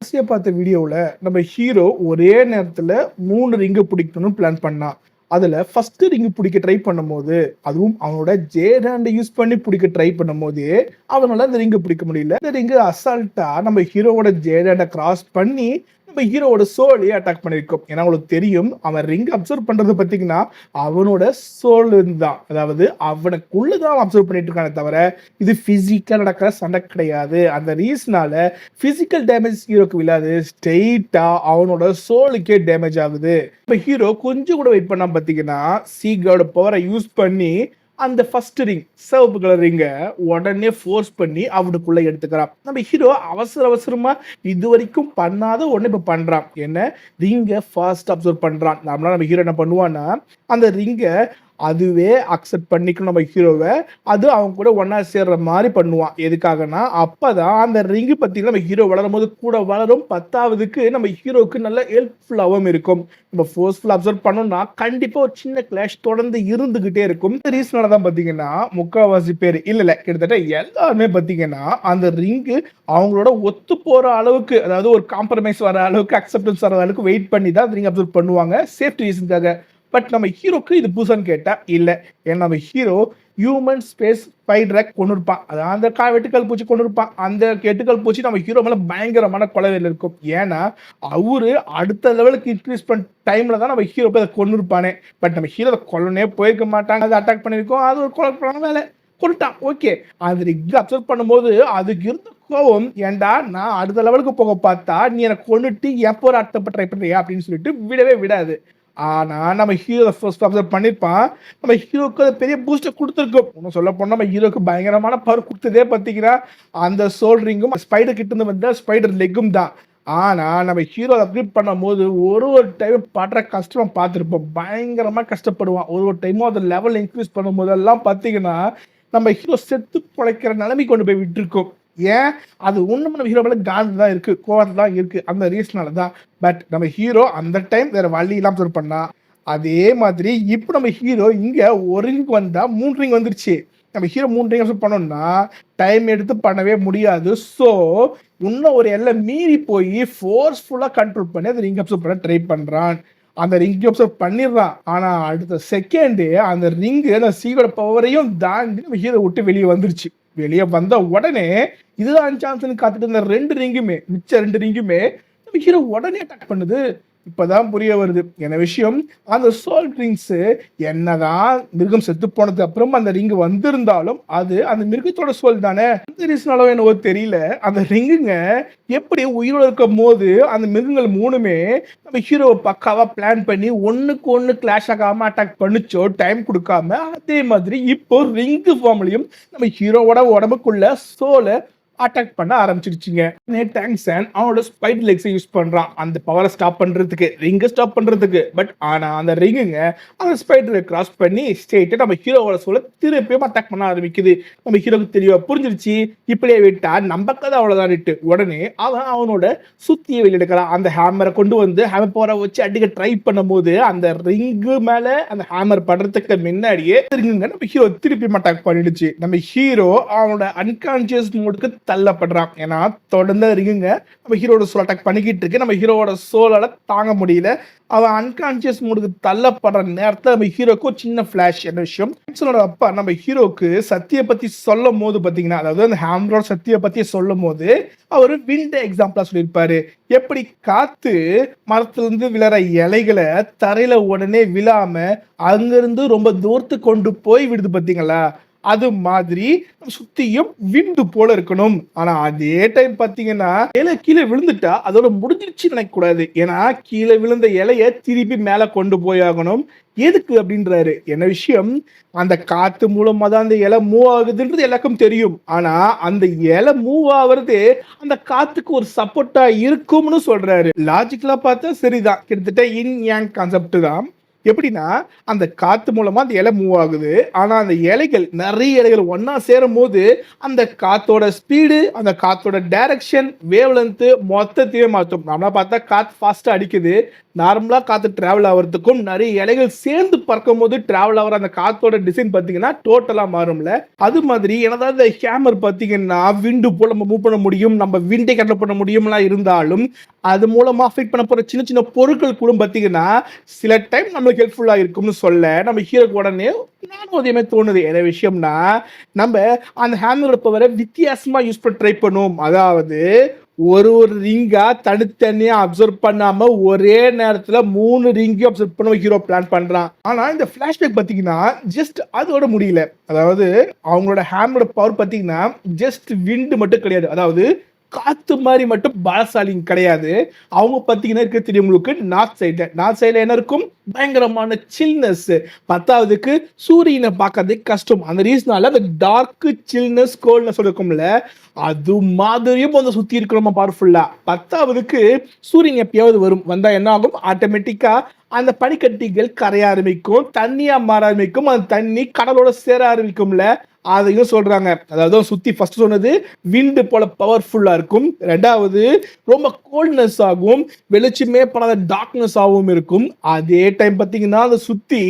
கடைசியா பார்த்த வீடியோவுல நம்ம ஹீரோ ஒரே நேரத்துல 3 ரிங்க பிடிக்கணும்னு பிளான் பண்ணான். அதுல ஃபர்ஸ்ட் ரிங் பிடிக்க ட்ரை பண்ணும்போது, அதுவும் அவனோட ஹேண்ட யூஸ் பண்ணி பிடிக்க ட்ரை பண்ணும்போதே, அவனால அந்த ரிங்க பிடிக்க முடியல. இந்த ரிங்க அசால்ட்டா நம்ம ஹீரோவோட ஹேண்ட கிராஸ் பண்ணி, நம்ம ஹீரோவோட சோலயே அட்டாக் பண்ணியிருக்கும். ஏன்னா உங்களுக்கு தெரியும், அவன் ரிங் அப்சர்வ் பண்றது பார்த்தீங்கன்னா, அவனோட சோல் தான். அதாவது அவனுக்குள்ள தான் அவன் அப்சர்வ் பண்ணிட்டு இருக்கானே தவிர, இது பிசிக்கலா நடக்கிற சண்டை கிடையாது. அந்த ரீசனால பிசிக்கல் டேமேஜ் ஹீரோக்கு விழாது. ஸ்ட்ரெயிட்டா அவனோட சோலுக்கே டேமேஜ் ஆகுது. இப்ப ஹீரோ கொஞ்சம் கூட வெயிட் பண்ணாம பார்த்தீங்கன்னா, சீகோட பவரை யூஸ் பண்ணி அந்த ஃபர்ஸ்ட் ரிங் சிவப்பு கலர் ரிங்க உடனே ஃபோர்ஸ் பண்ணி அவனுக்குள்ள எடுத்துக்கிறான். நம்ம ஹீரோ அவசர அவசரமா இது வரைக்கும் பண்ணாத ஒண்ணு இப்ப பண்றான். என்ன ரிங்க ஃபாஸ்ட் அப்சர்வ் பண்றான். நார்மலா நம்ம ஹீரோ என்ன பண்ணுவான்னா, அந்த ரிங்க அதுவே அக்செப்ட் பண்ணிக்கணும் நம்ம ஹீரோவை. அது அவங்க கூட ஒன்னா சேர்ற மாதிரி பண்ணுவான். எதுக்காகனா அப்பதான் அந்த ரிங்கு பார்த்தீங்கன்னா நம்ம ஹீரோ வளரும் போது கூட வளரும். 10வதுக்கு நம்ம ஹீரோவுக்கு நல்ல ஹெல்ப்ஃபுல்லாகவும் இருக்கும். நம்ம ஃபோர்ஸ்ஃபுல் அப்சர்வ் பண்ணோம்னா கண்டிப்பா ஒரு சின்ன கிளாஷ் தொடர்ந்து இருந்துகிட்டே இருக்கும். இந்த ரீசனால தான் பார்த்தீங்கன்னா முக்காவாசி பேர் இல்ல கிட்டத்தட்ட எல்லாருமே பார்த்தீங்கன்னா அந்த ரிங்கு அவங்களோட ஒத்து போற அளவுக்கு, அதாவது ஒரு காம்ப்ரமைஸ் வர அளவுக்கு, அக்செப்டன்ஸ் வர அளவுக்கு வெயிட் பண்ணி தான் ரிங் அப்சர்வ் பண்ணுவாங்க சேஃப்டி ரீசனுக்காக. பட் நம்ம ஹீரோக்கு இது புதுசான்னு கேட்டா இல்ல. ஏன்னா நம்ம ஹீரோ ஹியூமன் ஸ்பேஸ் ஸ்பைடரை கொண்டு இருப்பான். அதாவது அந்த வெட்டுக்கல் பூச்சி கொண்டு இருப்பான். அந்த எட்டுக்கல் பூச்சி நம்ம ஹீரோ மேல பயங்கரமான கொலைவில் இருக்கும். ஏன்னா அவரு அடுத்த லெவலுக்கு இன்க்ரீஸ் பண்ண டைம்ல தான் நம்ம ஹீரோ போய் அதை கொண்டு இருப்பானே. பட் நம்ம ஹீரோ அதை கொல்லனே போயிருக்க மாட்டாங்க. அதை அட்டாக் பண்ணியிருக்கோம். அது ஒரு கொலை வேலை கொண்டுட்டான். ஓகே, அது ரிக் அப்சர்வ் பண்ணும்போது அதுக்கு இருந்த கோவம், ஏன்டா நான் அடுத்த லெவலுக்கு போக பார்த்தா நீ எனக்கு கொண்டுட்டு எப்போ அர்த்தப்ப ட்ரை பண்றியா அப்படின்னு சொல்லிட்டு விடவே விடாது. ஆனா நம்ம ஹீரோ ஃபர்ஸ்ட் அப்சர்வ் பண்ணிருப்பான். நம்ம ஹீரோக்கு பெரிய பூஸ்டர் கொடுத்துருக்கும். இன்னும் சொல்ல போனா நம்ம ஹீரோக்கு பயங்கரமான பவர் கொடுத்ததே பார்த்தீங்கன்னா அந்த சோல் ரிங்கும் ஸ்பைடர் கிட்ட இருந்து வந்த ஸ்பைடர் லெக்கும் தான். ஆனா நம்ம ஹீரோ அப்கிரேட் பண்ணும்போது ஒரு டைம் படுற கஷ்டம் பார்த்துருப்போம். பயங்கரமா கஷ்டப்படுவான். ஒரு டைமும் அந்த லெவல் இன்க்ரீஸ் பண்ணும் போதெல்லாம் பார்த்தீங்கன்னா நம்ம ஹீரோ செத்து பிழைக்கிற நிலைமை கொண்டு போய் விட்டுருக்கோம். ஏன் அது ஒண்ணும் நம்ம ஹீரோ மேல காந்து தான் இருக்கு, கோவம் தான் இருக்கு. அந்த ரீசனால தான். பட் நம்ம ஹீரோ அந்த டைம் வேற வழி இல்லாம அப்சர்வ் பண்ணா. அதே மாதிரி இப்போ நம்ம ஹீரோ இங்க ஒரு ரிங் வந்தா 3 ரிங் வந்துருச்சு. நம்ம ஹீரோ 3 ரிங் அப்சர்வ் பண்ணோம்னா டைம் எடுத்து பண்ணவே முடியாது. ஸோ இன்னும் ஒரு எல்லை மீறி போய் ஃபோர்ஸ்ஃபுல்லா கண்ட்ரோல் பண்ணி அந்த ரிங் அப்சர்வ் பண்ண ட்ரை பண்றான். அந்த ரிங் அப்சர்வ் பண்ணிடுறான். ஆனா அடுத்த செகண்டே அந்த ரிங்கு அந்த சீகோட பவரையும் தாண்டி நம்ம ஹீரோ விட்டு வெளியே வந்துருச்சு. வெளியே வந்த உடனே இதுதான் சான்ஸ்னு காத்துட்டு இருந்த 2 ரிங்குமே, மிச்ச 2 ரிங்குமே நம்ம ஹீரோ உடனே அட்டாக் பண்ணுது. இப்பதான் புரிய வருது என்ன விஷயம். அந்த சோல் ரிங்ஸ் என்னதான் மிருகம் செத்து போனதுக்கு அப்புறம் அந்த ரிங் வந்திருந்தாலும் அது அந்த மிருகத்தோட சோல் தானே. அந்த ரீசனாலோ என்னவோ தெரியல, அந்த ரிங்குங்க எப்படி உயிரோட இருக்கும் போது அந்த மிருகங்கள் 3மே நம்ம ஹீரோவை பக்காவா பிளான் பண்ணி ஒண்ணுக்கு ஒண்ணு கிளாஷ் ஆகாம அட்டாக் பண்ணுச்சோ, டைம் கொடுக்காம, அதே மாதிரி இப்போ ரிங்கு ஃபார்ம்லயும் நம்ம ஹீரோவோட உடம்புக்குள்ள சோலை அட்டாக் பண்ண ஆரம்பிச்சிருச்சுங்க. டேங்க்ஸன் அவனோட ஸ்பைடர் லெக்ஸை யூஸ் பண்றான் அந்த பவரை ஸ்டாப் பண்றதுக்கு, ரிங்கை ஸ்டாப் பண்றதுக்கு. பட் ஆனா அந்த ரிங்குங்க அந்த ஸ்பைடரை கிராஸ் பண்ணி ஸ்ட்ரெயிட்டா நம்ம ஹீரோவோட சோலை திருப்பியும் அட்டாக் பண்ண ஆரம்பிக்குது. நம்ம ஹீரோக்கு தெளிவா புரிஞ்சிருச்சு, இப்படியே விட்டா நம்ம கதை அவ்வளவுதான். உடனே அவனோட சுத்தியை வெளியெடுக்கலாம். அந்த ஹேமரை கொண்டு வந்து ஹேமர் பவரை வச்சு அடிக்க ட்ரை பண்ணும் போது அந்த ரிங்கு மேல அந்த ஹேமர் படுறதுக்கு முன்னாடியே ரிங்குங்க நம்ம ஹீரோ திருப்பி அட்டாக் பண்ணிடுச்சு. நம்ம ஹீரோ அவனோட அன்கான்சியஸ் மோடுக்கு தள்ளப்படுறான். ஏன்னா தொடர்ந்து ரிங்குங்க நம்ம ஹீரோட சோல் அட்டாக் பண்ணிக்கிட்டு இருக்கு. நம்ம ஹீரோவோட சோலால தாங்க முடியல. அவன் அன்கான்சியஸ் மோடுக்கு தள்ளப்படுற நேரத்தில் நம்ம ஹீரோக்கு சின்ன ஃபிளாஷ். என்ன விஷயம், அப்பா நம்ம ஹீரோக்கு சத்திய பத்தி சொல்லும் போது பாத்தீங்கன்னா, அதாவது அந்த ஹேமரோட சத்திய பத்தி சொல்லும் போது அவரு விண்ட் எக்ஸாம்பிளா சொல்லியிருப்பாரு. எப்படி காத்து மரத்துல இருந்து விழற இலைகளை தரையில உடனே விழாம அங்கிருந்து ரொம்ப தூரத்துக்கு கொண்டு போய் விடுது பாத்தீங்களா, அது மாதிரி சுத்தியும் விண்டு போல இருக்கணும். ஆனா அதே டைம் பாத்தீங்கன்னா இலை கீழே விழுந்துட்டா அதோட முடிஞ்சிருச்சு நினைக்க கூடாது. ஏன்னா கீழே விழுந்த இலைய திருப்பி மேல கொண்டு போய் ஆகணும். எதுக்கு அப்படின்றாரு. என்ன விஷயம், அந்த காத்து மூலமா தான் அந்த இலை மூவ் ஆகுதுன்றது எல்லாருக்கும் தெரியும். ஆனா அந்த இலை மூவ் ஆகுறது அந்த காத்துக்கு ஒரு சப்போர்ட்டா இருக்கும்னு சொல்றாரு. லாஜிக்கலா பார்த்தா சரிதான், கிட்டத்தட்ட இன் யாங் கான்செப்ட் தான். எப்படின்னா, அந்த காத்து மூலமா அந்த இலை மூவ் ஆகுது. ஆனா, அந்த இலைகள் நெறைய இலைகள் ஒண்ணா சேரும்போது, அந்த காத்தோட ஸ்பீடு, அந்த காத்தோட டைரக்ஷன், வேவ் லென்த் மொத்தத்தையே மாத்தும். நார்மலா பார்த்தா காத்து ஃபாஸ்ட்டா அடிக்குது. நார்மலா காத்து டிராவல் ஆவறதுக்கும், நெறைய இலைகள் சேர்ந்து பறக்கும்போது டிராவல் ஆகுற அந்த காத்தோட டிசைன் பார்த்தீங்கன்னா, டோட்டலா மாறும்ல. அது மாதிரி என்னதான் இந்த ஹேமர் பார்த்தீங்கன்னா, விண்டு போல நம்ம மூவ் பண்ண முடியும். நம்ம விண்டை கண்ட்ரோல் பண்ண முடியும்லாம் இருந்தாலும், அது மூலமா அஃபெக்ட் பண்ண போற சின்ன சின்ன பொருட்கள் கூட பார்த்தீங்கன்னா, சில டைம் நம்மளுக்கு ஹெல்ப்ஃபுல்லா இருக்கும்னு சொல்ல, நம்ம ஹீரோக்கு உடனே நானும் அதே மாரி தோணுது. என்ன விஷயம்னா, நம்ப அந்த ஹேமரோட பவர வித்தியாசமா யூஸ் பண்ண ட்ரை பண்ணுவோம். அதாவது ஒரு ரிங்கா தனித்தனியா அப்சர்வ் பண்ணாம ஒரே நேரத்துல 3 ரிங்கையும் அப்சர்வ் பண்ண ஹீரோ பிளான் பண்றான். ஆனா இந்த ஃபிளாஷ்பேக் பாத்தீங்கன்னா ஜஸ்ட் அதோட முடியல. அதாவது அவங்களோட ஹேமரோட பவர் பாத்தீங்கன்னா ஜஸ்ட் விண்ட் மட்டும் கிடையாது. அதாவது காத்து மாதிரி மட்டும் பலசாலிங்க கிடையாது. அவங்க பாத்தீங்கன்னா இருக்க தெரியும் உங்களுக்கு நார்த் சைட்ல என்ன இருக்கும்? பயங்கரமான சில்னஸ். 10வதுக்கு சூரியனை பார்க்கறதே கஷ்டம். அந்த ரீசனால அந்த டார்க் சில்னஸ் கோல்ட்னஸ் இருக்கும்ல, அது மாதிரியும் வந்து சுத்தி இருக்கிறோமா பவர்ஃபுல்லா. 10வதுக்கு சூரியன் எப்பயாவது வரும். வந்தா என்ன ஆகும்? ஆட்டோமேட்டிக்கா அந்த பனிக்கட்டிகள் கரைய ஆரம்பிக்கும், தண்ணியா மாற ஆரம்பிக்கும். அந்த தண்ணி கடலோட சேர ஆரம்பிக்கும்ல, அதையும் சொல்றாங்க. அதாவது சுத்தி ஃபர்ஸ்ட் சொன்னது விண்ட் போல பவர்ஃபுல்லா இருக்கும். 2வது ரொம்ப கோல்ட்னஸ் ஆகும், வெளிச்சமே படாத டார்க்னஸ் ஆகவும் இருக்கும். அதே டைம் பாத்தீங்கன்னா அதை சுத்தி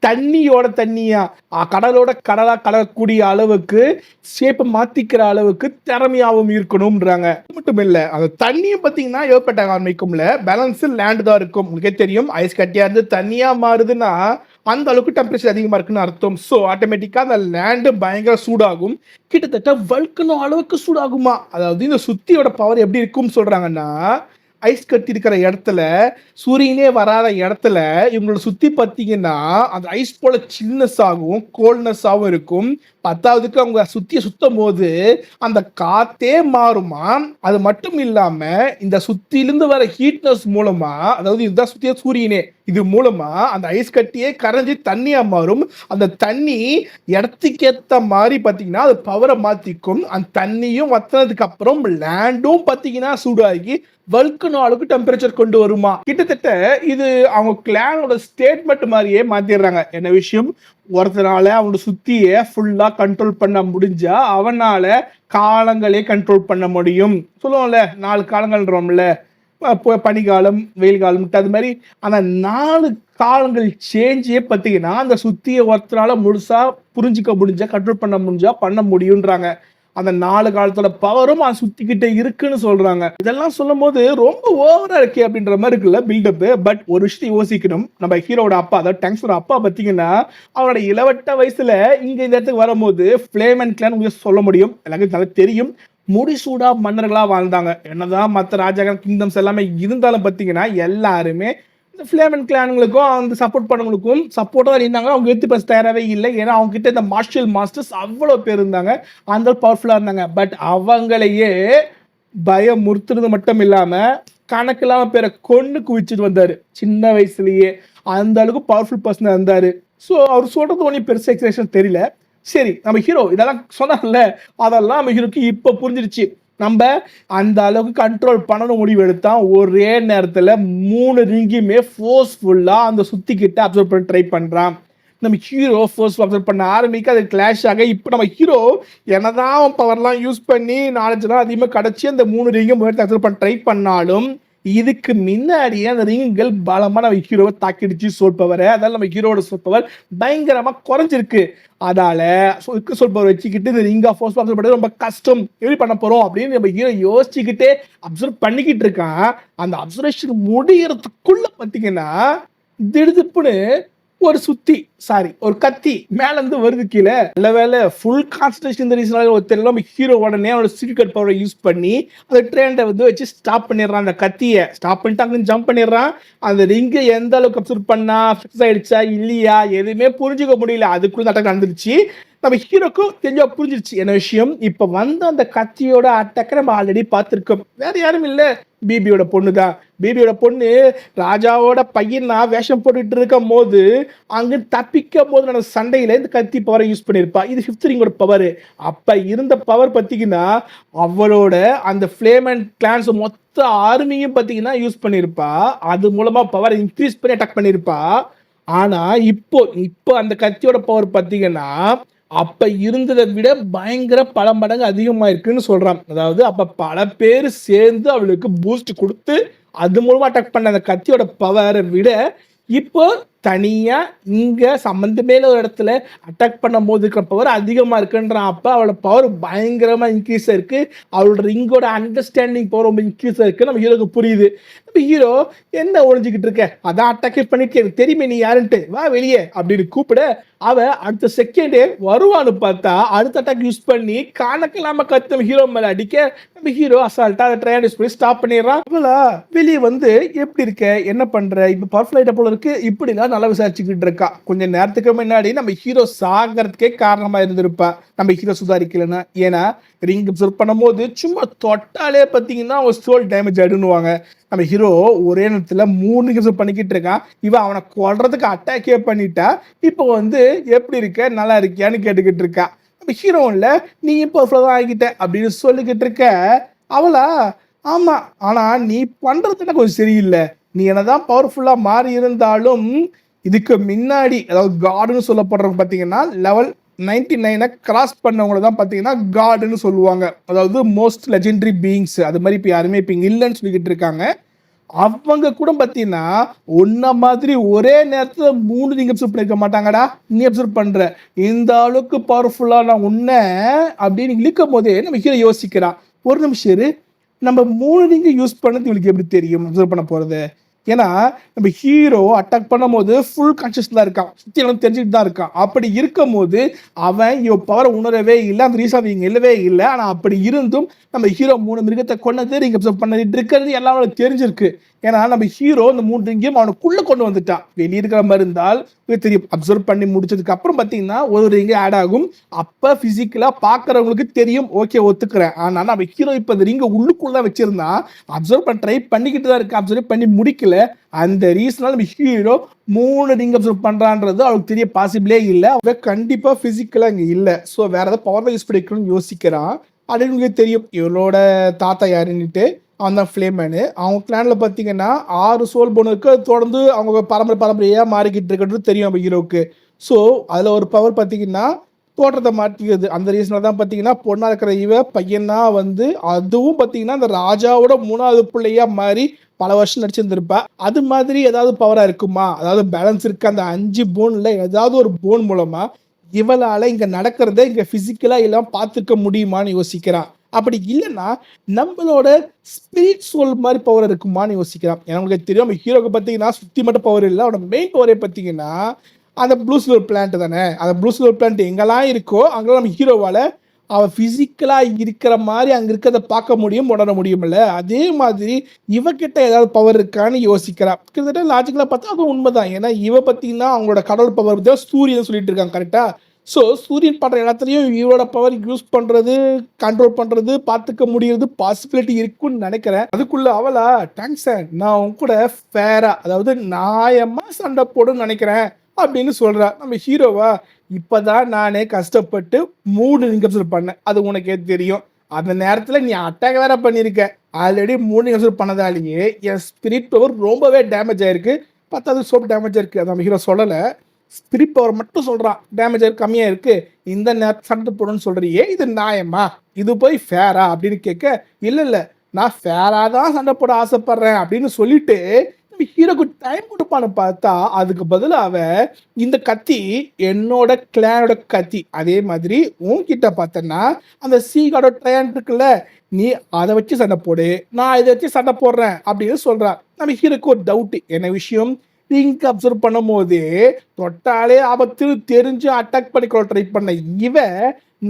தண்ணியோட தண்ணியா கடலோட கடலா கலக்கக்கூடிய அளவுக்கு ஷேப்பை மாத்திக்கிற அளவுக்கு திறமையாகவும் இருக்கணும்ன்றாங்க. அது மட்டும் இல்ல, அந்த தண்ணியும் பாத்தீங்கன்னா ஏற்பட்ட ஆரம்பிக்கும்ல, பேலன்ஸ் லேண்ட் தான் இருக்கும். உங்களுக்கே தெரியும், ஐஸ் கட்டியா இருந்து தண்ணியா மாறுதுன்னா அந்த அளவுக்கு டெம்பரேச்சர் அதிகமா இருக்குன்னு அர்த்தம். ஸோ ஆட்டோமேட்டிக்கா அந்த லேண்டு பயங்கர சூடாகும். கிட்டத்தட்ட வல்கனோ அளவுக்கு சூடாகுமா. அதாவது இந்த சுத்தியோட பவர் எப்படி இருக்கும்னு சொல்றாங்கன்னா, ஐஸ் கட்டி இருக்கிற இடத்துல சூரியனே வராத இடத்துல இவங்களோட சுத்தி பார்த்தீங்கன்னா அந்த ஐஸ் போல சில்னஸ் ஆகும், கோல்ட்னஸ் ஆகும் இருக்கும். 10வதுக்கு அவங்க சுத்தும் போது அந்த காத்தே மாறுமா. அது மட்டும் இல்லாம இந்த சுத்திலிருந்து வர ஹீட்னஸ் மூலமா, அதாவது இதுதான் சுத்திய சூரியனே, இது மூலமா அந்த ஐஸ் கட்டியே கரைஞ்சி தண்ணியா மாறும். அந்த தண்ணி இடத்துக்கு ஏத்த மாதிரி பாத்தீங்கன்னா அது பவரை மாத்திக்கும். அந்த தண்ணியும் வத்தினதுக்கு அப்புறம் லேண்டும் பாத்தீங்கன்னா சூடாகி வல்கனோ அளவுக்கு டெம்பரேச்சர் கொண்டு வருமா. கிட்டத்தட்ட இது அவங்க கிளானோட ஸ்டேட்மெண்ட் மாதிரியே மாத்திடுறாங்க. என்ன விஷயம்? ஒருத்தனால அவனோட சுத்திய ஃபுல்லா கண்ட்ரோல் பண்ண முடிஞ்சா அவனால காலங்களே கண்ட்ரோல் பண்ண முடியும். சொல்லுவோம்ல 4 காலங்கள்ன்றோம்ல, பனிக்காலம், வெயில் காலம், அது மாதிரி அந்த 4 காலங்கள் சேஞ்சே பார்த்தீங்கன்னா அந்த சுத்திய ஒருத்தனால முழுசா புரிஞ்சுக்க முடிஞ்சா, கண்ட்ரோல் பண்ண முடிஞ்சா பண்ண முடியும்ன்றாங்க. அந்த 4 காலத்தோட பவரும் சுத்திக்கிட்டே இருக்குன்னு சொல்றாங்க. இதெல்லாம் சொல்லும் போது ரொம்ப ஓவரா இருக்கே அப்படின்ற மாதிரி இருக்குல்ல பில்டப். பட் ஒரு விஷயத்தை யோசிக்கணும். நம்ம ஹீரோட அப்பா, அதாவது டேங்க்ஸோட அப்பா பார்த்தீங்கன்னா அவரோட இளவட்ட வயசுல இங்க இந்த இடத்துக்கு வரும்போது ஃபிளேம் அண்ட் கிளான் சொல்ல முடியும், எல்லாருக்கும் நல்லா தெரியும், முடிசூடா மன்னர்களா வாழ்ந்தாங்க. என்னதான் மற்ற ராஜாக்கள் கிங்டம்ஸ் எல்லாமே இருந்தாலும் பார்த்தீங்கன்னா எல்லாருமே இந்த ஃபிளேம் அண்ட் கிளானுங்களுக்கும் அந்த சப்போர்ட் பண்ணவங்களுக்கும் சப்போர்ட்டாக இருந்தாங்க. அவங்க எடுத்து பேச தயாராகவே இல்லை. ஏன்னா அவங்க கிட்ட இந்த மார்ஷியல் மாஸ்டர்ஸ் அவ்வளோ பேர் இருந்தாங்க, அந்த பவர்ஃபுல்லாக இருந்தாங்க. பட் அவங்களையே பயமுறுத்துறது மட்டும் இல்லாமல் கணக்கு இல்லாமல் பேரை கொண்டு குவிச்சுட்டு வந்தார் சின்ன வயசுலேயே. அந்த அளவுக்கு பவர்ஃபுல் பர்சனாக இருந்தார். ஸோ அவர் சொல்கிறது ஒன்றும் பெருசு எக்ஸ்பிரேஷன் தெரியல. சரி, நம்ம ஹீரோ இதெல்லாம் சொன்னார்ல, அதெல்லாம் நம்ம ஹீரோக்கு இப்போ புரிஞ்சிருச்சு. நம்ம அந்த அளவுக்கு கண்ட்ரோல் பண்ணணும் முடிவு எடுத்தா ஒரே நேரத்தில் 3 ரிங்கையுமே ஃபோர்ஸ்ஃபுல்லா அந்த சுத்திக்கிட்ட அப்சர்வ் பண்ண ட்ரை பண்றான். நம்ம ஹீரோ ஃபோர்ஸ் அப்சர்வ் பண்ண ஆரம்பிக்க அது கிளாஷ் ஆக இப்போ நம்ம ஹீரோ என்னதான் பவர்லாம் யூஸ் பண்ணி நாலேஜ்லாம் அதிகமாக கிடச்சி அந்த 3 ரிங்கை முயற்சி அப்சர்வ் பண்ண ட்ரை பண்ணாலும் இதுக்கு முன்னாடியே அந்த ரிங்குகள் பலமா நம்ம ஹீரோவை தாக்கிடுச்சு சோல் பவரை. அதால நம்ம ஹீரோட சோல் பவர் பயங்கரமா குறைஞ்சிருக்கு. அதால சோல் பவர் வச்சுக்கிட்டு இந்த ரிங் ஆஃப் ஃபோர்ஸ் அப்சர்வ் பண்ணுறது ரொம்ப கஷ்டம், எப்படி பண்ண போறோம் அப்படின்னு நம்ம ஹீரோ யோசிச்சுக்கிட்டே அப்சர்வ் பண்ணிக்கிட்டு இருக்கான். அந்த அப்சர்வேஷன் முடியறதுக்குள்ள பார்த்தீங்கன்னா திடுப்புன்னு ஒரு கத்தி மேல இருந்து வருது கீழே. நல்ல வேலை ஃபுல் கான்சன்ட்ரேஷன் இந்த ரீசனால ஒருத்தர் ஹீரோ உடனே அவனோட சீக்ரெட் பவரை யூஸ் பண்ணி அந்த ட்ரெண்டை வந்து வச்சு ஸ்டாப் பண்ணிடுறான். அந்த கத்தியை ஸ்டாப் பண்ணிட்டு அங்கே ஜம்ப் பண்ணிடுறான். அந்த ரிங்கை எந்த அளவுக்கு அப்சர்வ் பண்ணா, ஃபிக்ஸ் ஆயிடுச்சா இல்லையா எதுவுமே புரிஞ்சுக்க முடியல. அதுக்குள்ள அட்டாக் நடந்துருச்சு. நம்ம ஹீரோக்கும் தெரிஞ்சா புரிஞ்சிருச்சு என்ன விஷயம். இப்ப வந்து அந்த கத்தியோட அட்டாக்கை நம்ம ஆல்ரெடி பார்த்துருக்கோம். வேற யாரும் இல்லை, பிபியோட பொண்ணு தான். பிபியோட பொண்ணு ராஜாவோட பையனா வேஷம் போட்டுட்டு இருக்கும் போது அங்க தப்பிக்கும் போது நம்ம சண்டையில இந்த கத்தி பவரை யூஸ் பண்ணியிருப்பா. இது 5th ரிங்கோட பவர். அப்ப இருந்த பவர் பார்த்தீங்கன்னா அவளோட அந்த ஃபிளேம் அண்ட் கிளான்ஸ் மொத்த ஆர்மியும் பார்த்தீங்கன்னா யூஸ் பண்ணியிருப்பா. அது மூலமா பவர் இன்க்ரீஸ் பண்ணி அட்டாக் பண்ணியிருப்பா. ஆனா இப்போ இப்போ அந்த கத்தியோட பவர் பாத்தீங்கன்னா அப்ப இருந்ததை விட பயங்கர பல மடங்கு அதிகமா இருக்குன்னு சொல்றான். அதாவது அப்ப பல பேர் சேர்ந்து அவளுக்கு பூஸ்ட் கொடுத்து அது மூலமா அட்டாக் பண்ண அந்த கத்தியோட பவரை விட இப்போ தனியா இங்க சம்பந்தமே ஒரு இடத்துல அட்டாக் பண்ணும் போது இருக்கிற பவர் அதிகமா இருக்குன்றான். அப்ப அவளோட பவர் பயங்கரமா இன்க்ரீஸ் இருக்கு. அவளோட ரிங்கோட அண்டர்ஸ்டாண்டிங் பவர் ரொம்ப இன்க்ரீஸ் இருக்கு. நம்ம ஹீரோக்கு புரியுது. நம்ம ஹீரோ என்ன ஒழிஞ்சுக்கிட்டு இருக்க, அதான் அட்டாக்கே பண்ணிட்டு எனக்கு தெரியுமே நீ யாருன்ட்டு, வா வெளியே அப்படின்னு கூப்பிட அவ அடுத்த செகண்டே வருவான்னு பார்த்தா அடுத்த அட்டாக் யூஸ் பண்ணி காணக்கலாம கத்து நம்ம ஹீரோ மேல அடிக்க நம்ம ஹீரோ அசால்ட்டா அதை ட்ரையான் யூஸ் பண்ணி ஸ்டாப் பண்ணிடுறான். அவளா வெளியே வந்து எப்படி இருக்க, என்ன பண்ற, இப்ப பவர்ஃபுல் ஆயிட்ட போல இருக்கு, இப்படிலாம் நல்லா விசாரிச்சுக்கிட்டு இருக்கா. கொஞ்ச நேரத்துக்கு முன்னாடி நம்ம ஹீரோ சாகிறதுக்கே காரணமா இருந்திருப்பா நம்ம ஹீரோ சுதாரிக்கலன்னா. ஏன்னா ரிங் அப்சர்வ் பண்ணும்போது சும்மா தொட்டாலே பார்த்தீங்கன்னா ஒரு சோல் டேமேஜ் ஆயிடுவாங்க. நம்ம ஹீரோ ஒரே நேரத்தில் 3 நிமிஷம் பண்ணிக்கிட்டு இருக்கான். இவன் அவனை கொல்றதுக்கு அட்டாக்கே பண்ணிட்டா. இப்போ வந்து எப்படி இருக்க, நல்லா இருக்கியான்னு கேட்டுக்கிட்டு இருக்கா. நம்ம ஹீரோ இல்லை நீ இப்போ தான் ஆகிட்ட அப்படின்னு சொல்லிக்கிட்டு இருக்க. அவளா ஆமா, ஆனா நீ பண்றதுன்னா கொஞ்சம் சரியில்லை. நீ என்னதான் பவர்ஃபுல்லா மாறி இருந்தாலும் இதுக்கு முன்னாடி அதாவது காடுன்னு சொல்லப்படுறது பார்த்தீங்கன்னா லெவல் 99 கிராஸ் பண்ணவங்கள தான் பார்த்தீங்கன்னா காடுன்னு சொல்லுவாங்க. அதாவது மோஸ்ட் லெஜெண்டரி பீயிங்ஸ். அது மாதிரி இப்போ யாருமே இப்போ இங்கே இல்லைன்னு சொல்லிக்கிட்டு இருக்காங்க. அவங்க கூட பார்த்தீங்கன்னா ஒன்ன மாதிரி ஒரே நேரத்தில் 3 நீங்க அப்சர்வ் பண்ணிருக்க மாட்டாங்கடா. நீ அப்சர்வ் பண்ற இந்த அளவுக்கு பவர்ஃபுல்லா நான் உன்ன அப்படின்னு இழுக்கும் போதே நம்ம ஹீரோ யோசிக்கிறான். ஒரு நிமிஷம் நம்ம 3 நீங்க யூஸ் பண்ணது இவளுக்கு எப்படி தெரியும் அப்சர்வ் பண்ண போறது. ஏன்னா நம்ம ஹீரோ அட்டாக் பண்ணும் போது ஃபுல் கான்சியஸ் தான் இருக்கான், சுத்தி எல்லாம் தெரிஞ்சுட்டு தான் இருக்கான். அப்படி இருக்கும் போது அவன் இவ பவரை உணரவே இல்லை, அந்த ரீசன் இங்க இல்லவே இல்லை. ஆனா அப்படி இருந்தும் நம்ம ஹீரோ 3 மிருகத்தை கொண்டது ரிங் அப்சர்வ் பண்ணிட்டு இருக்கிறது எல்லாம் அவனுக்கு தெரிஞ்சிருக்கு. ஏன்னா நம்ம ஹீரோ இந்த 3 ரிங்கையும் அவனுக்குள்ள கொண்டு வந்துட்டான். வெளியே இருக்கிற மாதிரி இருந்தால் தெரியும். அப்சர்வ் பண்ணி முடிச்சதுக்கு அப்புறம் பார்த்தீங்கன்னா ஒரு ரிங் ஆட் ஆகும். அப்ப பிசிக்கலா பாக்குறவங்களுக்கு தெரியும், ஓகே ஒத்துக்கிறேன். ஆனா நம்ம ஹீரோ இப்ப இந்த ரிங்கை உள்ளுக்குள்ள தான் வச்சிருந்தான். அப்சர்வ் பண்ண ட்ரை பண்ணிக்கிட்டு தான் இருக்கு, அப்சர்வ் பண்ணி முடிக்கல. அந்த ரீசனால நம்ம ஹீரோ 3 ரிங் அப்சர்வ் பண்றான்றது அவளுக்கு தெரிய பாசிபிளே இல்லை. அவ கண்டிப்பா பிசிக்கலா இங்க இல்லை. ஸோ வேற ஏதாவது பவர் யூஸ் பண்ணிக்கணும்னு யோசிக்கிறான். அப்படின்னு உங்களுக்கு தெரியும் இவளோட தாத்தா யாருன்னுட்டு. அவன் தான் ஃப்ளேமேனு. அவங்க கிளானில் பார்த்தீங்கன்னா 6 சோல் போன் இருக்கு. தொடர்ந்து அவங்க பரம்பரையாக மாறிக்கிட்டு இருக்கிறது தெரியும் நம்ம ஹீரோவுக்கு. ஸோ அதில் ஒரு பவர் பார்த்தீங்கன்னா தோற்றத்தை மாற்றிக்கிறது. அந்த ரீசனில் தான் பார்த்தீங்கன்னா பொண்ணாக இருக்கிற இவ பையனா வந்து அதுவும் பார்த்தீங்கன்னா அந்த ராஜாவோட 3வது பிள்ளையா மாறி பல வருஷம் நடிச்சிருந்திருப்பா. அது மாதிரி ஏதாவது பவராக இருக்குமா, அதாவது பேலன்ஸ் இருக்க அந்த 5 போன்ல ஏதாவது ஒரு போன் மூலமா இவளால இங்க நடக்கிறத இங்க பிசிக்கலா எல்லாம் பார்த்துக்க முடியுமான்னு யோசிக்கிறான். அப்படி இல்லைன்னா நம்மளோட ஸ்பிரிட் சோல் மாதிரி பவர் இருக்குமான்னு யோசிக்கிறான். ஏன்னா உங்களுக்கு தெரியும் நம்ம ஹீரோக்கு பார்த்தீங்கன்னா சுத்தி மட்டும் பவர் இல்லை, அவனோட மெயின் பவரே பார்த்தீங்கன்னா அந்த ப்ளூ சில்வர் பிளான்ட் தானே. அந்த ப்ளூ சில்வர் பிளான்ட் எங்கெல்லாம் இருக்கோ அங்கெல்லாம் நம்ம ஹீரோவால அவன் பிசிக்கலா இருக்கிற மாதிரி அங்க இருக்கிறத பார்க்க முடியும், உணர முடியும்ல. அதே மாதிரி இவகிட்ட ஏதாவது பவர் இருக்கான்னு யோசிக்கிறான். கிட்டத்தட்ட லாஜிக்கலா பார்த்தா அது உண்மைதான். ஏன்னா இவ பார்த்தீங்கன்னா அவங்களோட கடவுள் பவர் தான் சூரியன் சொல்லிட்டு இருக்காங்க கரெக்டா. ஸோ சூரியன் பண்ற எல்லாத்துலையும் இவரோட பவர் யூஸ் பண்றது, கண்ட்ரோல் பண்றது, பார்த்துக்க முடியறது பாசிபிலிட்டி இருக்குன்னு நினைக்கிறேன். அதுக்குள்ள அவளா தேங்க்ஸ் நான் உன் கூட ஃபேரா அதாவது நியாயமா சண்டை போடுன்னு நினைக்கிறேன் அப்படின்னு சொல்றா. நம்ம ஹீரோவா இப்பதான் நானே கஷ்டப்பட்டு 3 ரிங் அப்சர்வ் பண்ணேன், அது உனக்கே தெரியும். அந்த நேரத்துல நீ அட்டாக் வேற பண்ணிருக்க. ஆல்ரெடி 3 ரிங் அப்சர்வ் பண்ணதாலேயே என் ஸ்பிரிட் பவர் ரொம்பவே டேமேஜ் ஆயிருக்கு. 10வது சோப் டேமேஜ் இருக்கு. அது நம்ம ஹீரோ சொல்லலை, ஸ்பிரிட் பவர் மட்டும் சொல்றான் டேமேஜ் கம்மியா இருக்கு. இந்த நேரத்தை சண்டை போடுன்னு சொல்றியே, இது நியாயமா, இது போய் ஃபேரா அப்படின்னு கேட்க, இல்ல நான் ஃபேரா தான் சண்டை போட ஆசைப்படுறேன் அப்படின்னு சொல்லிட்டு ஹீரோக்கு டைம் கொடுப்பான்னு பார்த்தா அதுக்கு பதில் அவ இந்த கத்தி என்னோட கிளானோட கத்தி, அதே மாதிரி உன்கிட்ட பார்த்தேன்னா அந்த சீகாடோட ட்ரையான் இருக்குல்ல, நீ அதை வச்சு சண்டை போடு, நான் இதை வச்சு சண்டை போடுறேன் அப்படின்னு சொல்றான். நம்ம ஹீரோக்கு ஒரு டவுட், என்ன விஷயம், ரிங்க் அப்சர்வ் பண்ணும் போது தொட்டாலே ஆபத்து தெரிஞ்சு அட்டாக் பண்ணிக்கொள்ள ட்ரை பண்ண இவ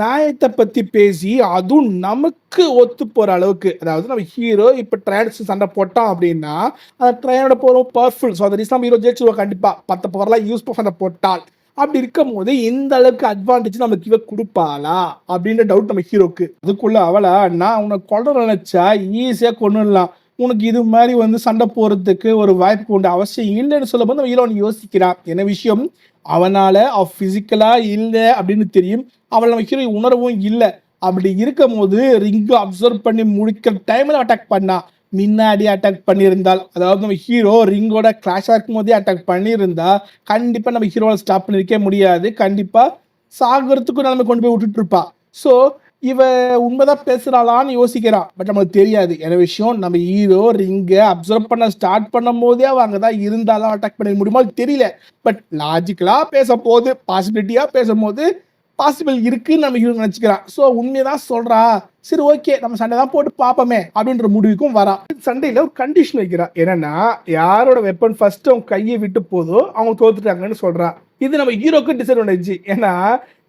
நியாயத்தை பத்தி பேசி அதுவும் நமக்கு ஒத்து போற அளவுக்கு, அதாவது நம்ம ஹீரோ இப்ப ட்ரையன்ஸ் சண்டை போட்டான் அப்படின்னா அந்த ட்ரையனோட போறோம் பவர்ஃபுல். ஸோ அந்த ரீசன் ஹீரோ ஜெயிச்சுருவா கண்டிப்பா 10 பவர்லாம் யூஸ் பண்ண சண்டை போட்டால். அப்படி இருக்கும் போது இந்த அளவுக்கு அட்வான்டேஜ் நமக்கு இவ கொடுப்பாளா அப்படின்ற டவுட் நம்ம ஹீரோக்கு. அதுக்குள்ள அவளா நான் உன்னை கொண்டு நினைச்சா ஈஸியா கொண்டுடலாம், உனக்கு இது மாதிரி வந்து சண்டை போறதுக்கு ஒரு வாய்ப்பு கொண்ட அவசியம் இல்லைன்னு சொல்லும் போது ஹீரோ யோசிக்கிறான். என்ன விஷயம், அவனால பிசிக்கலா இல்லை அப்படின்னு தெரியும், அவள் நம்ம ஹீரோ உணரவும் இல்லை. அப்படி இருக்கும் போது ரிங் அப்சர்வ் பண்ணி முடிக்கிற டைம்ல அட்டாக் பண்ணா முன்னாடி அட்டாக் பண்ணியிருந்தால், அதாவது நம்ம ஹீரோ ரிங்கோட கிளாஷா இருக்கும் போதே அட்டாக் பண்ணியிருந்தா கண்டிப்பா நம்ம ஹீரோவை ஸ்டாப் பண்ணிருக்கவே முடியாது. கண்டிப்பா சாகறதுக்கு நிலைமை கொண்டு போய் விட்டுட்டு இருப்பா. ஸோ இவ உண்மைதான் பேசுறாளான்னு யோசிக்கிறான். பட் நமக்கு தெரியாது என்ன விஷயம். நம்ம ஹீரோ ரிங்கை அப்சர்வ் பண்ண ஸ்டார்ட் பண்ணும் போதே அவ அங்கதான் இருந்தாலும் அட்டாக் பண்ண முடியுமா தெரியல. பட் லாஜிக்கலா பேச போது, பாசிபிலிட்டியா பேசும்போது பாசிபிள் இருக்குன்னு நம்ம ஹீரோ நினைச்சுக்கிறான். ஸோ உண்மையதான் சொல்றா, சரி ஓகே நம்ம சண்டை தான் போட்டு பார்ப்போமே அப்படின்ற முடிவுக்கும் வரான். சண்டையில ஒரு கண்டிஷன் வைக்கிறான். என்னன்னா யாரோட வெப்பன் ஃபர்ஸ்ட் அவங்க கையை விட்டு போதோ அவங்க தோத்துட்டாங்கன்னு சொல்றா. இது நம்ம ஹீரோக்கு டிஸ்அட்வான்டேஜ். ஏன்னா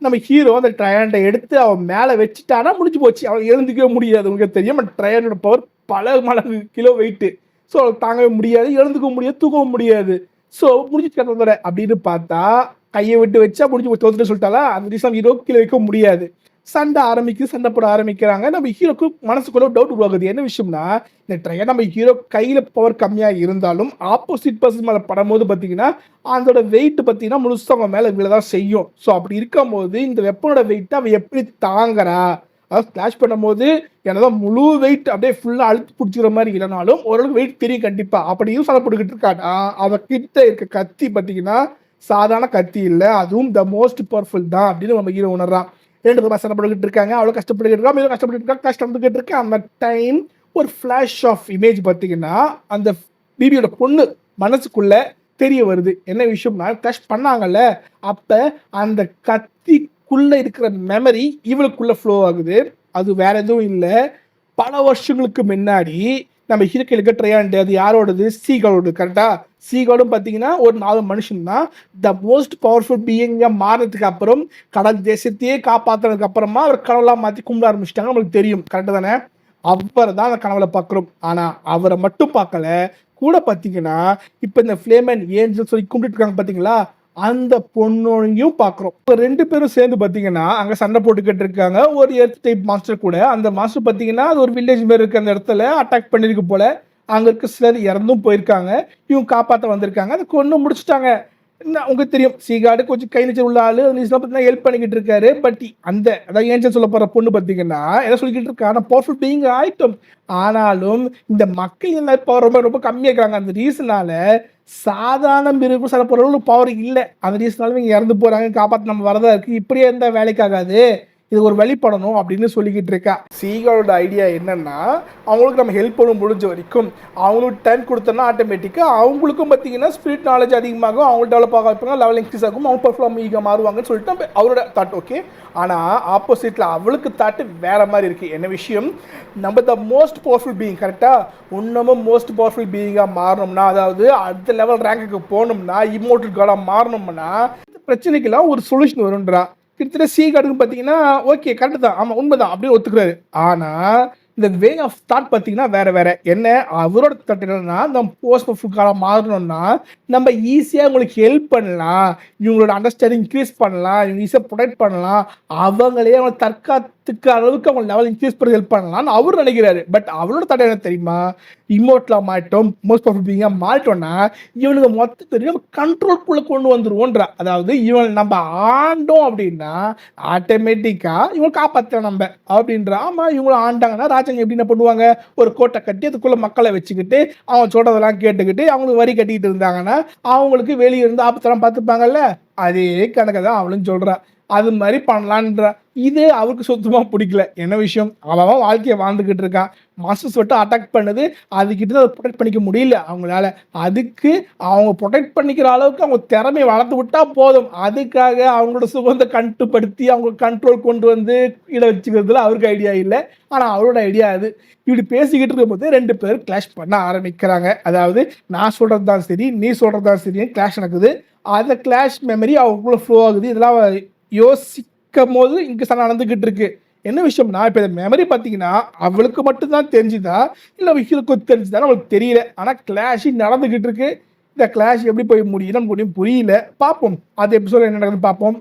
நம்ம ஹீரோ அந்த ட்ரையாண்டை எடுத்து அவன் மேலே வச்சுட்டானா முடிஞ்சு போச்சு. அவன் எழுந்துக்கவே முடியாது. உங்களுக்கு தெரியும் ட்ரையாண்டோட பவர் பல மடங்கு கிலோ வெயிட்டு. ஸோ தாங்கவே முடியாது, எழுந்துக்கவும் முடியாது, தூக்கவும் முடியாது. ஸோ முடிச்சு கட்டத்தோட அப்படின்னு பார்த்தா கையை விட்டு வச்சா முடிஞ்சு தோத்துட்டு சொல்லிட்டாலா, அந்த ரீசன் ஹீரோ கீழே வைக்க முடியாது. சண்டை ஆரம்பிக்குது, சண்டை போட ஆரம்பிக்கிறாங்க. நம்ம ஹீரோக்கு மனசுக்குள்ள டவுட் உருவாகுது. என்ன விஷயம்னா இந்த ட்ரையர் நம்ம ஹீரோ கையில பவர் கம்மியா இருந்தாலும் ஆப்போசிட் பர்சன் மேல படும்போது பார்த்தீங்கன்னா அதோட வெயிட் பார்த்தீங்கன்னா முழுசா அவங்க மேல விழதான் செய்யும். ஸோ அப்படி இருக்கும்போது இந்த வெப்பனோட வெயிட்டை அவ எப்படி தாங்குறா, அதாவது கிளாஷ் பண்ணும்போது என்னதான் முழு வெயிட் அப்படியே ஃபுல்லா அழுத்தி பிடிச்சிக்கிற மாதிரி இல்லைனாலும் ஓரளவுக்கு வெயிட் தெரியும் கண்டிப்பா. அப்படியும் சண்டை போட்டுக்கிட்டு இருக்காடா. அவ கிட்ட இருக்க கத்தி பார்த்தீங்கன்னா சாதாரண கத்தி இல்லை, அதுவும் த மோஸ்ட் பவர்ஃபுல் தான் அப்படின்னு நம்ம ஹீரோ உணர்றான். 2 பேரும் கஷ்டப்பட்டுக்கிட்டு இருக்காங்க, அவ்வளோ கஷ்டப்பட்டுக்கிட்டு இருக்கா, மீண்டும் கஷ்டப்பட்டு இருக்கா, கஷ்டப்பட்டுக்கிட்டு இருக்கா. அந்த டைம் ஒரு ஃபிளாஷ் ஆஃப் இமேஜ் பார்த்தீங்கன்னா அந்த பிபியோட பொண்ணு மனசுக்குள்ள தெரிய வருது. என்ன விஷயம்னா கிளாஷ் பண்ணாங்கல்ல, அப்ப அந்த கத்திக்குள்ள இருக்கிற மெமரி இவளுக்குள்ள ஃப்ளோ ஆகுது. அது வேற எதுவும் இல்லை, பல வருஷங்களுக்கு முன்னாடி நம்ம ஹீரோக்கு ட்ரையாண்டு அது யாரோடது, சீகாலோடு. கரெக்டா? சீகாலும் பார்த்தீங்கன்னா ஒரு 4 மனுஷன் தான் த மோஸ்ட் பவர்ஃபுல் பீயிங்காக மாறினதுக்கு அப்புறம் கடல் தேசத்தையே காப்பாற்றுனதுக்கு அப்புறமா அவர் கனவுலாம் மாற்றி கும்பிட ஆரம்பிச்சிட்டாங்க. நம்மளுக்கு தெரியும். கரெக்டாக தானே? அவரை தான் அந்த கனவுல பார்க்குறோம். ஆனால் அவரை மட்டும் பார்க்கல, கூட பார்த்தீங்கன்னா இப்போ இந்த ஃப்ளேம் அண்ட் ஏஞ்சல் சொல்லி கும்பிட்டு இருக்காங்க பார்த்தீங்களா, அந்த பொண்ணையும் பார்க்குறோம். இப்போ 2 பேரும் சேர்ந்து பார்த்தீங்கன்னா அங்கே சண்டை போட்டுக்கிட்டு இருக்காங்க. ஒரு எர்த் டைப் மாஸ்டர் கூட, அந்த மாஸ்டர் பார்த்தீங்கன்னா அது ஒரு வில்லேஜ் மாரி இருக்க அந்த இடத்துல அட்டாக் பண்ணிருக்கு போல. அங்கே இருக்க சிலர் இறந்தும் போயிருக்காங்க. இவங்க காப்பாற்ற வந்திருக்காங்க. அதை கொண்டு முடிச்சுட்டாங்க. உங்களுக்கு தெரியும் சீகாடு கொஞ்சம் கை நிச்சயம் உள்ள ஆளு பார்த்தீங்கன்னா ஹெல்ப் பண்ணிக்கிட்டு இருக்காரு. பட் அந்த அதாவது ஏஞ்சல் சொல்ல போற பொண்ணு பார்த்தீங்கன்னா எதை சொல்லிக்கிட்டு இருக்கா, ஆனால் பவர்ஃபுல் பீயிங் ஆயிட்டும். ஆனாலும் இந்த மக்கள் எல்லாம் பவர் ரொம்ப ரொம்ப கம்மியாக இருக்கிறாங்க. அந்த ரீசனால சாதாரண மிருகம் சில பொருள் பவர் இல்லை. அந்த ரீசனால இங்கே இறந்து போறாங்க, காப்பாற்ற நம்ம வரதா இருக்கு. இப்படியே இருந்தால் வேலைக்காகாது, இது ஒரு வழிபடணும் அப்படின்னு சொல்லிக்கிட்டு இருக்கா. சீகாலோட ஐடியா என்னன்னா அவங்களுக்கு நம்ம ஹெல்ப் பண்ண முடிஞ்ச வரைக்கும் அவங்களுக்கு டைம் கொடுத்தோம்னா ஆட்டோமேட்டிக்காக அவங்களுக்கும் பார்த்தீங்கன்னா ஸ்பிரிட் நாலேஜ் அதிகமாகும், அவங்க டெவலப் ஆக வைப்பாங்க, லெவல் இன்க்ரீஸ் ஆகும், அவங்க பர்ஃபார்ம் ஈக மாறுவாங்கன்னு சொல்லிட்டு அவரோட தாட். ஓகே, ஆனால் ஆப்போசிட்டில் அவளுக்கு தாட்டு வேற மாதிரி இருக்குது. என்ன விஷயம், நம்ம த மோஸ்ட் பவர்ஃபுல் பீயிங் கரெக்டாக இன்னமும் மோஸ்ட் பவர்ஃபுல் பீயிங்காக மாறணும்னா, அதாவது அடுத்த லெவல் ரேங்குக்கு போகணும்னா, இம்மோர்டல் காடாக மாறணும்னா பிரச்சனைக்கெல்லாம் ஒரு சொல்யூஷன் வரும்ன்றா. கிட்டத்தட்ட சீகாடுக்கு பார்த்தீங்கன்னா ஓகே கரெக்டு தான், ஆமாம் உண்மைதான் அப்படின்னு ஒத்துக்கிறாரு. ஆனால் இந்த வே ஆஃப் தாட் பார்த்தீங்கன்னா வேற வேற. என்ன அவரோட தாட் என்னன்னா, நம்ம போஸ்ட் பர்ஃபுக்காக மாறணும்னா நம்ம ஈஸியாக உங்களுக்கு ஹெல்ப் பண்ணலாம், இவங்களோட அண்டர்ஸ்டாண்டிங் இன்க்ரீஸ் பண்ணலாம், இவங்க ஈஸியாக ப்ரொடெக்ட் பண்ணலாம், அவங்களே அவங்க தற்காத்துக்கு அளவுக்கு அவங்க லெவல் இன்க்ரீஸ் பண்ணி ஹெல்ப் பண்ணலாம்னு அவர் நினைக்கிறாரு. பட் அவரோட தாட் என்ன தெரியுமா, இமோட்லாம் மாட்டோம், மோஸ்ட் பர்ஃபுல் பீயிங்காக மாட்டோம்னா இவனுக்கு மொத்த தெரியும் கண்ட்ரோல்குள்ளே கொண்டு வந்துருவோன்றா. அதாவது இவன் நம்ம ஆண்டோம் அப்படின்னா ஆட்டோமேட்டிக்காக இவங்க காப்பாற்றலாம் நம்ம அப்படின்றா. ஆமாம், இவங்களும் ஆண்டாங்கன்னா ராஜாங்க எப்படி என்ன பண்ணுவாங்க, ஒரு கோட்டை கட்டி அதுக்குள்ளே மக்களை வச்சுக்கிட்டு அவங்க சொல்கிறதெல்லாம் கேட்டுக்கிட்டு அவங்களுக்கு வரி கட்டிக்கிட்டு இருந்தாங்கன்னா அவங்களுக்கு வெளியே இருந்து ஆபத்தெல்லாம் பார்த்துப்பாங்கல்ல. அதே கணக்கை தான் அவளும் சொல்கிறா. அது மாதிரி பண்ணலான்ற. இது அவருக்கு சுத்தமாக பிடிக்கல. என்ன விஷயம், அவன் வாழ்க்கையை வாழ்ந்துக்கிட்டு இருக்கான், மாஸ்டர்ஸ் விட்டு அட்டாக் பண்ணுது, அதுக்கிட்ட அதை ப்ரொடெக்ட் பண்ணிக்க முடியல அவங்களால. அதுக்கு அவங்க ப்ரொடெக்ட் பண்ணிக்கிற அளவுக்கு அவங்க திறமையை வளர்த்து விட்டா போதும். அதுக்காக அவங்களோட சுகத்தை கட்டுப்படுத்தி அவங்க கண்ட்ரோல் கொண்டு வந்து இட வச்சுக்கிறதுல அவருக்கு ஐடியா இல்லை. ஆனால் அவரோட ஐடியா அது. இப்படி பேசிக்கிட்டு இருக்கும்போது 2 பேர் கிளாஷ் பண்ண ஆரம்பிக்கிறாங்க. அதாவது நான் சொல்கிறது தான் சரி, நீ சொல்கிறது தான் சரி, கிளாஷ் நடக்குது. அந்த கிளாஷ் மெமரி அவங்களுக்குள்ள ஃப்ளோ ஆகுது. இதெல்லாம் யோசிக்கும் போது இங்கே சண்டை நடந்துக்கிட்டு இருக்கு. என்ன விஷயம்னா இப்போ இந்த மெமரி பார்த்தீங்கன்னா அவளுக்கு மட்டும்தான் தெரிஞ்சுதா இல்லை விஷயத்துக்கு தெரிஞ்சுதான் அவளுக்கு தெரியல. ஆனால் கிளாஷ் நடந்துக்கிட்டு இருக்கு. இந்த கிளாஷ் எப்படி போய் முடியும் புரியல. பார்ப்போம் அது எபிசோட் என்ன நடக்குதுன்னு பார்ப்போம்.